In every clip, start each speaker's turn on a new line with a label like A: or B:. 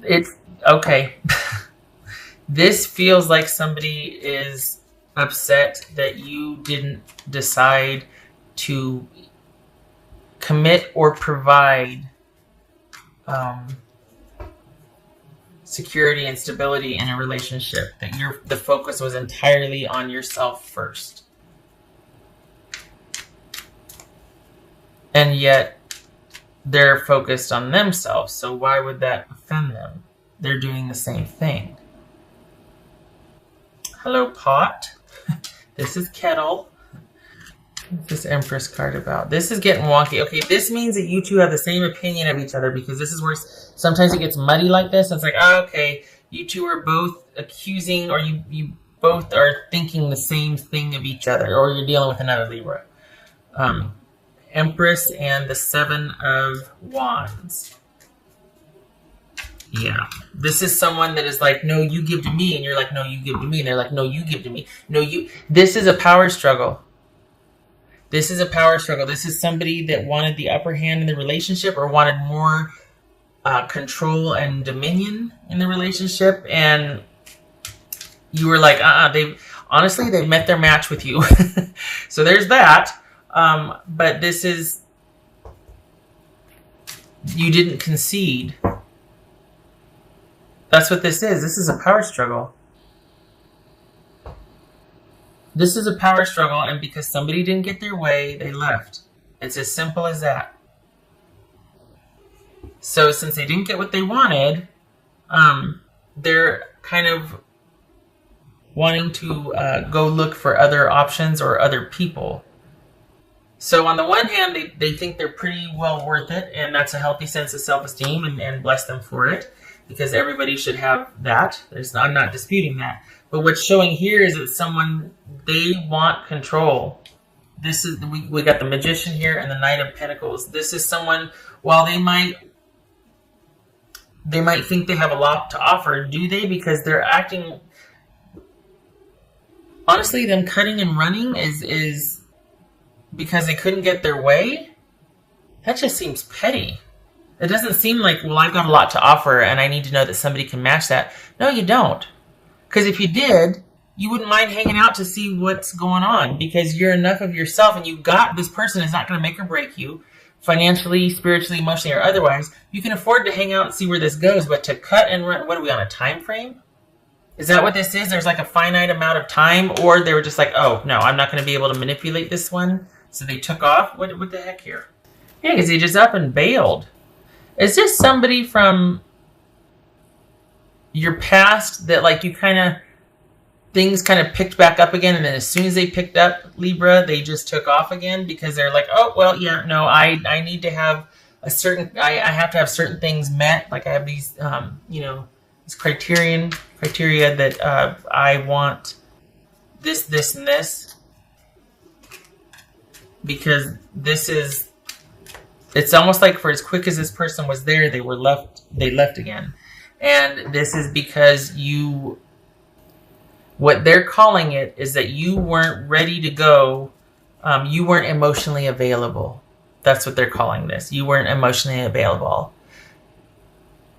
A: It's okay. This feels like somebody is upset that you didn't decide to commit or provide security and stability in a relationship. That the focus was entirely on yourself first. And yet they're focused on themselves. So why would that offend them? They're doing the same thing. Hello, Pot. This is Kettle. What's this Empress card about? This is getting wonky. Okay, this means that you two have the same opinion of each other, because this is where sometimes it gets muddy like this. It's like, oh, okay, you two are both accusing, or you both are thinking the same thing of each other, or you're dealing with another Libra. Empress and the Seven of Wands. Yeah. This is someone that is like, no, you give to me. And you're like, no, you give to me. And they're like, no, you give to me. No, you. This is a power struggle. This is a power struggle. This is somebody that wanted the upper hand in the relationship, or wanted more control and dominion in the relationship. And you were like, they've met their match with you. So there's that. But this is, you didn't concede. That's what this is. This is a power struggle. This is a power struggle, and because somebody didn't get their way, they left. It's as simple as that. So since they didn't get what they wanted, they're kind of wanting to go look for other options or other people. So on the one hand, they think they're pretty well worth it, and that's a healthy sense of self-esteem, and bless them for it, because everybody should have that. I'm not disputing that. But what's showing here is that they want control. This is, we got the Magician here and the Knight of Pentacles. This is someone, while they might think they have a lot to offer, do they? Because they're acting, honestly, them cutting and running is because they couldn't get their way. That just seems petty. It doesn't seem like, well, I've got a lot to offer and I need to know that somebody can match that. No, you don't. Because if you did, you wouldn't mind hanging out to see what's going on, because you're enough of yourself, and this person is not going to make or break you financially, spiritually, emotionally, or otherwise. You can afford to hang out and see where this goes, but to cut and run, what are we on, a time frame? Is that what this is? There's like a finite amount of time, or they were just like, oh, no, I'm not going to be able to manipulate this one, so they took off? What the heck here? Yeah, because he just up and bailed. Is this somebody from your past that, like, you things kind of picked back up again, and then as soon as they picked up, Libra, they just took off again because they're like, oh, well, yeah, no, I need to have I have to have certain things met. Like I have these, this criteria that I want this, and this, because it's almost like for as quick as this person was there, they left again. And this is because what they're calling it is that you weren't ready to go. You weren't emotionally available. That's what they're calling this. You weren't emotionally available.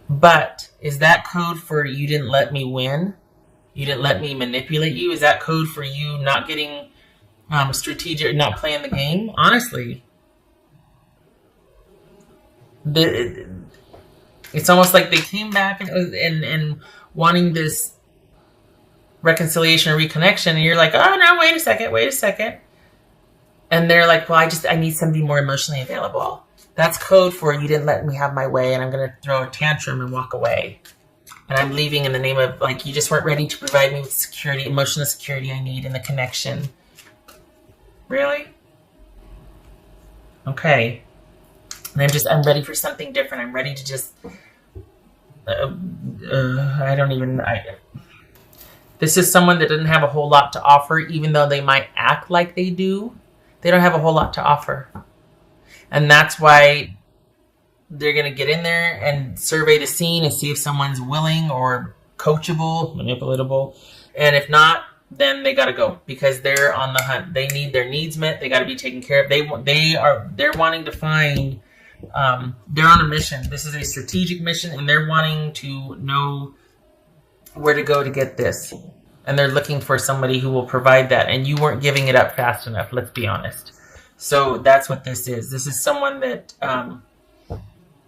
A: But is that code for you didn't let me win? You didn't let me manipulate you? Is that code for you not getting strategic, not playing the game? Honestly, it's almost like they came back and wanting this reconciliation or reconnection, and you're like, oh no, wait a second. And they're like, well, I need somebody more emotionally available. That's code for you didn't let me have my way, and I'm going to throw a tantrum and walk away. And I'm leaving in the name of, like, you just weren't ready to provide me with security, emotional security I need in the connection. Really? Okay. And I'm ready for something different. I'm ready to just, this is someone that doesn't have a whole lot to offer, even though they might act like they do. They don't have a whole lot to offer. And that's why they're going to get in there and survey the scene and see if someone's willing or coachable, manipulatable. And if not, then they got to go, because they're on the hunt. They need their needs met. They got to be taken care of. They're wanting to find They're on a mission. This is a strategic mission, and they're wanting to know where to go to get this. And they're looking for somebody who will provide that. And you weren't giving it up fast enough, let's be honest. So that's what this is. This is someone that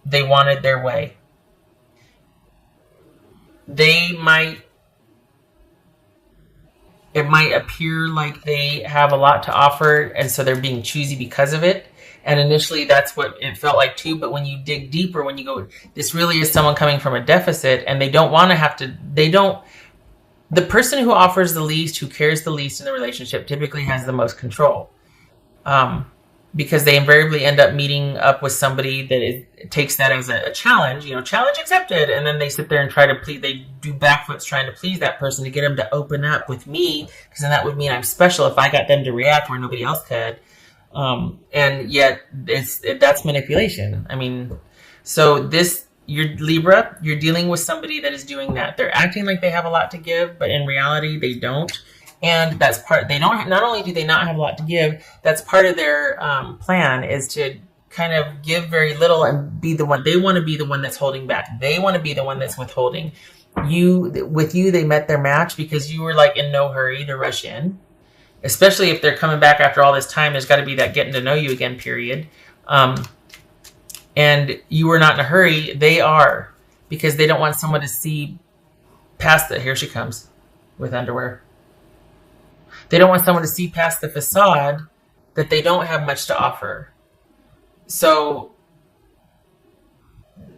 A: they wanted their way. It might appear like they have a lot to offer, and so they're being choosy because of it. And initially, that's what it felt like too. But when you dig deeper, when you go, this really is someone coming from a deficit, and they don't want to have to, the person who offers the least, who cares the least in the relationship, typically has the most control. Because they invariably end up meeting up with somebody that takes that as a challenge, challenge accepted. And then they sit there and try to please, they do backflips trying to please that person to get them to open up with me, because then that would mean I'm special if I got them to react where nobody else could. And yet that's manipulation. I mean, so you're Libra, you're dealing with somebody that is doing that. They're acting like they have a lot to give, but in reality they don't. And that's not only do they not have a lot to give, that's part of their plan is to kind of give very little and be the one. They want to be the one that's holding back. They want to be the one that's withholding. With you, they met their match because you were like in no hurry to rush in. Especially if they're coming back after all this time, there's got to be that getting to know you again period. And you were not in a hurry. They are, because they don't want someone to see past it. Here she comes with underwear. They don't want someone to see past the facade that they don't have much to offer. So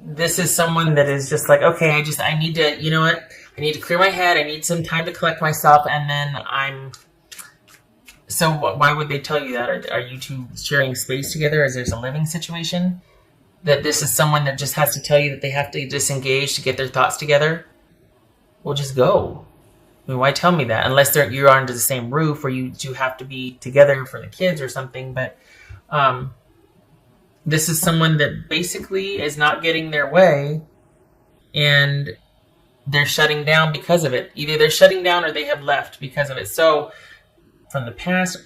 A: this is someone that is just like, okay, I need to, you know what? I need to clear my head. I need some time to collect myself. And then so why would they tell you that? Are you two sharing space together as there's a living situation? That this is someone that just has to tell you that they have to disengage to get their thoughts together? Well, just go. I mean, why tell me that? Unless you're under the same roof or you two have to be together for the kids or something. But this is someone that basically is not getting their way and they're shutting down because of it. Either they're shutting down or they have left because of it. So from the past,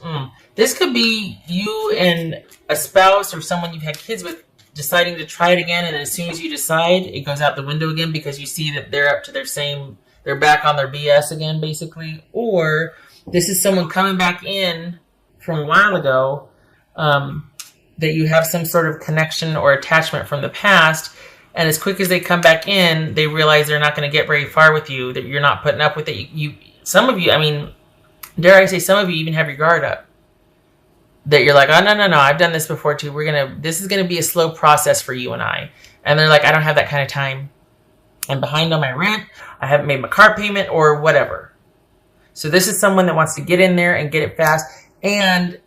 A: this could be you and a spouse or someone you've had kids with deciding to try it again. And as soon as you decide, it goes out the window again because you see that they're up to they're back on their BS again, basically. Or this is someone coming back in from a while ago that you have some sort of connection or attachment from the past. And as quick as they come back in, they realize they're not going to get very far with you, that you're not putting up with it. Some of you, I mean, dare I say, some of you even have your guard up. That you're like, oh, no, I've done this before too. This is going to be a slow process for you and I. And they're like, I don't have that kind of time. I'm behind on my rent. I haven't made my car payment or whatever. So this is someone that wants to get in there and get it fast. And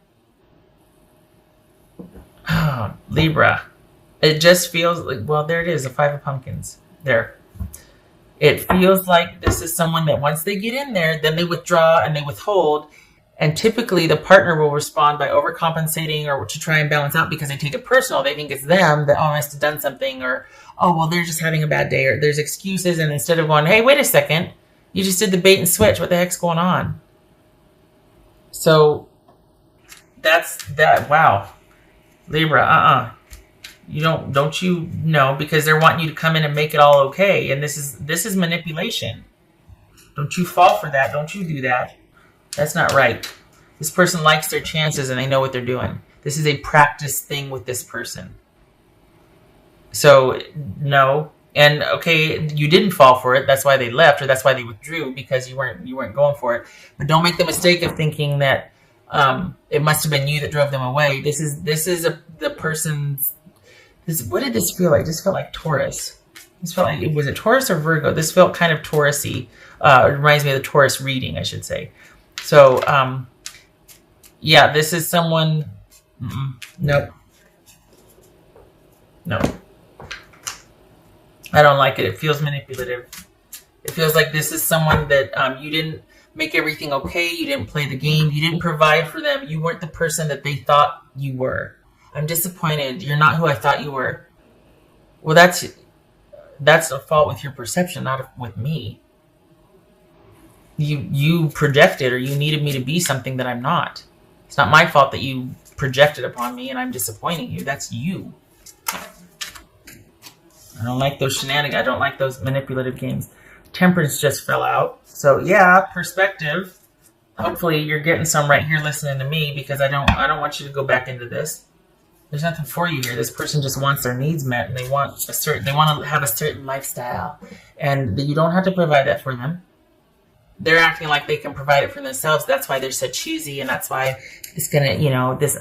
A: Libra, it just feels like, well, there it is, the Five of Pumpkins. There. It feels like this is someone that once they get in there, then they withdraw and they withhold. And typically the partner will respond by overcompensating or to try and balance out because they take it personal. They think it's them that, I must have done something, or, oh, well, they're just having a bad day, or there's excuses. And instead of going, hey, wait a second, you just did the bait and switch. What the heck's going on? So that's that. Wow. Libra, don't you know, because they're wanting you to come in and make it all okay. And this is manipulation. Don't you fall for that. Don't you do that. That's not right. This person likes their chances and they know what they're doing. This is a practice thing with this person. So, no. And okay, you didn't fall for it. That's why they left, or that's why they withdrew, because you weren't going for it. But don't make the mistake of thinking that it must have been you that drove them away. This is the person's. What did this feel like? This felt like Taurus. This felt like, was it Taurus or Virgo? This felt kind of Taurus-y. It reminds me of the Taurus reading, I should say. So, yeah, this is someone. Nope. No. I don't like it. It feels manipulative. It feels like this is someone that you didn't make everything okay. You didn't play the game. You didn't provide for them. You weren't the person that they thought you were. I'm disappointed. You're not who I thought you were. Well, that's a fault with your perception, not with me. You projected, or you needed me to be something that I'm not. It's not my fault that you projected upon me and I'm disappointing you. That's you. I don't like those shenanigans. I don't like those manipulative games. Temperance just fell out. So yeah, perspective. Hopefully you're getting some right here listening to me, because I don't want you to go back into this. There's nothing for you here. This person just wants their needs met, and they want to have a certain lifestyle, and you don't have to provide that for them. They're acting like they can provide it for themselves. That's why they're so choosy, and that's why it's gonna, this.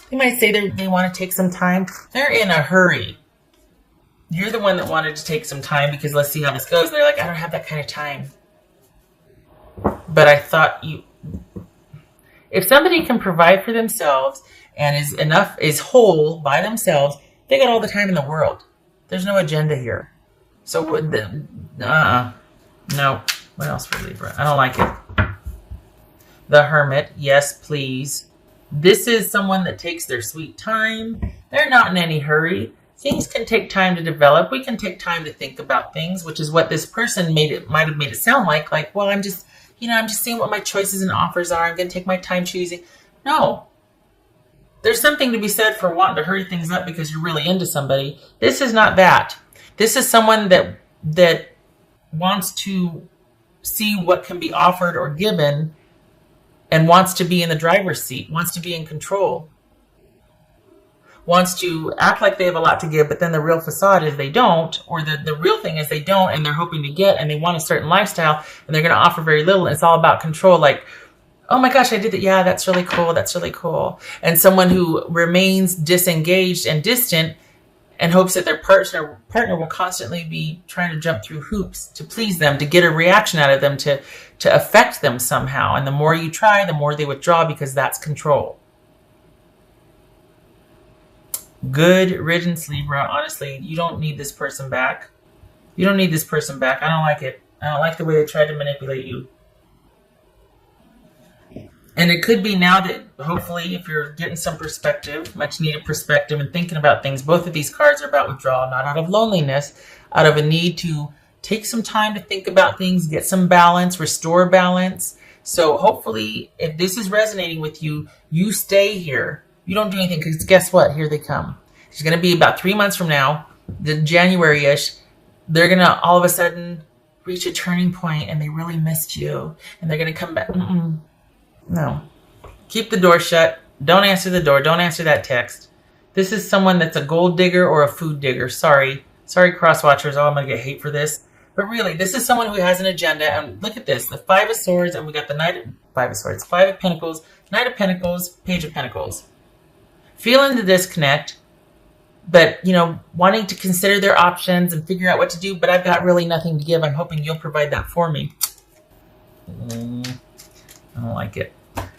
A: They might say they want to take some time. They're in a hurry. You're the one that wanted to take some time because let's see how this goes. They're like, I don't have that kind of time. But I thought if somebody can provide for themselves and is whole by themselves, they got all the time in the world. There's no agenda here. So no. What else for Libra? I don't like it. The Hermit, yes, please. This is someone that takes their sweet time. They're not in any hurry. Things can take time to develop. We can take time to think about things, which is what this person might have made it sound like. Like, well, I'm just seeing what my choices and offers are. I'm going to take my time choosing. No. There's something to be said for wanting to hurry things up because you're really into somebody. This is not that. This is someone that wants to see what can be offered or given and wants to be in the driver's seat, wants to be in control, wants to act like they have a lot to give, but then the real facade is they don't, or the real thing is they don't, and they're hoping to get, and they want a certain lifestyle, and they're going to offer very little, and it's all about control. Like, oh my gosh, I did that. Yeah, that's really cool. That's really cool. And someone who remains disengaged and distant and hopes that their partner will constantly be trying to jump through hoops to please them, to get a reaction out of them, to affect them somehow. And the more you try, the more they withdraw, because that's control. Good riddance, Libra. Honestly, you don't need this person back. You don't need this person back. I don't like it. I don't like the way they tried to manipulate you. And it could be now that, hopefully, if you're getting some perspective, much needed perspective, and thinking about things, both of these cards are about withdrawal, not out of loneliness, out of a need to take some time to think about things, get some balance, restore balance. So hopefully, if this is resonating with you, you stay here. You don't do anything, because guess what? Here they come. It's going to be about 3 months from now, January-ish. They're going to all of a sudden reach a turning point, and they really missed you. And they're going to come back. No. Keep the door shut. Don't answer the door. Don't answer that text. This is someone that's a gold digger or a food digger. Sorry, cross watchers. Oh, I'm going to get hate for this. But really, this is someone who has an agenda. And look at this. The Five of Swords, and we got the Five of Pentacles, Knight of Pentacles, Page of Pentacles. Feeling the disconnect, but, wanting to consider their options and figure out what to do. But I've got really nothing to give. I'm hoping you'll provide that for me. I don't like it.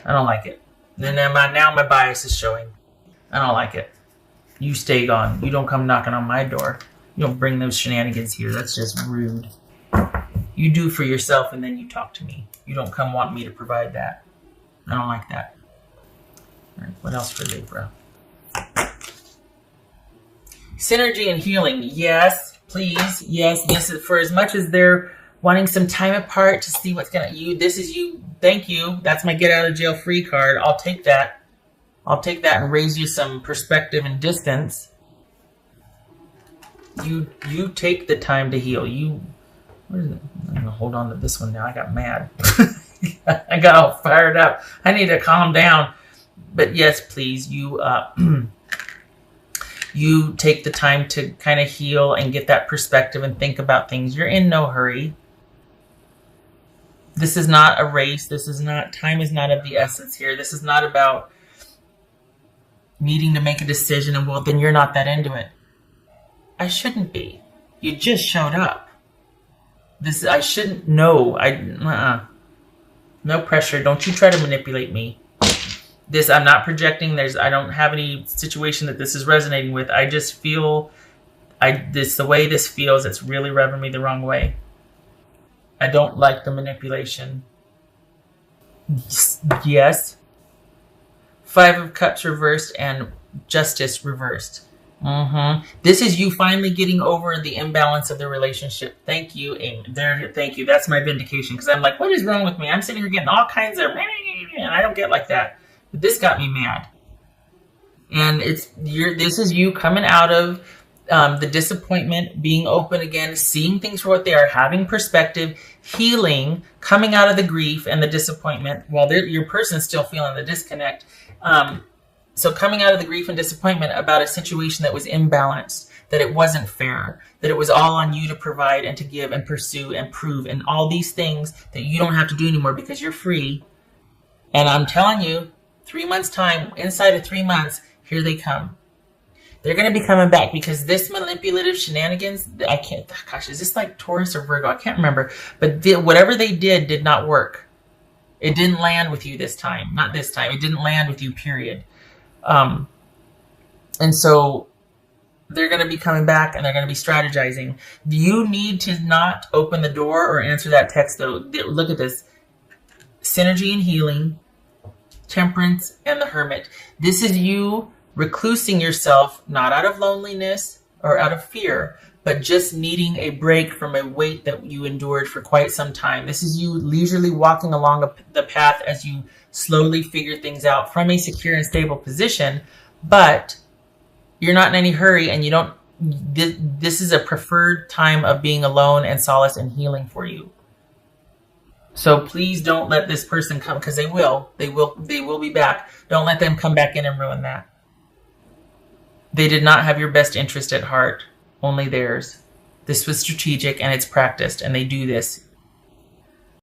A: I don't like it. And then now my bias is showing. I don't like it. You stay gone. You don't come knocking on my door. You don't bring those shenanigans here. That's just rude. You do for yourself, and then you talk to me. You don't come want me to provide that. I don't like that. All right, what else for Libra? Synergy and healing. Yes, please. Yes, this is for as much as they're wanting some time apart to see what's going to... This is you. Thank you. That's my get out of jail free card. I'll take that. I'll take that and raise you some perspective and distance. You take the time to heal. What is it? I'm going to hold on to this one now. I got mad. I got all fired up. I need to calm down. But yes, please, you take the time to kind of heal and get that perspective and think about things. You're in no hurry. This is not a race. Time is not of the essence here. This is not about needing to make a decision and, well, then you're not that into it. I shouldn't be. You just showed up. I shouldn't know. No pressure. Don't you try to manipulate me. I'm not projecting. I don't have any situation that this is resonating with. I just feel, the way this feels, it's really rubbing me the wrong way. I don't like the manipulation. Yes. Five of Cups reversed and Justice reversed. This is you finally getting over the imbalance of the relationship. Thank you, Amy. Thank you. That's my vindication. Because I'm like, what is wrong with me? I'm sitting here getting all kinds of... And I don't get like that. But this got me mad. And this is you coming out of the disappointment, being open again, seeing things for what they are, having perspective, healing, coming out of the grief and the disappointment while your person's still feeling the disconnect. So coming out of the grief and disappointment about a situation that was imbalanced, that it wasn't fair, that it was all on you to provide and to give and pursue and prove and all these things that you don't have to do anymore because you're free. And I'm telling you, 3 months time, inside of 3 months, here they come. They're going to be coming back because this manipulative shenanigans, is this like Taurus or Virgo? I can't remember. But whatever they did not work. It didn't land with you this time. Not this time. It didn't land with you, period. And so they're going to be coming back and they're going to be strategizing. You need to not open the door or answer that text, though. Look at this. Synergy and healing, temperance, and the hermit. This is you reclusing yourself, not out of loneliness or out of fear, but just needing a break from a weight that you endured for quite some time. This is you leisurely walking along the path as you slowly figure things out from a secure and stable position, but you're not in any hurry and you don't, this is a preferred time of being alone and solace and healing for you. So please don't let this person come, because they will be back. Don't let them come back in and ruin that. They did not have your best interest at heart, only theirs. This was strategic and it's practiced, and they do this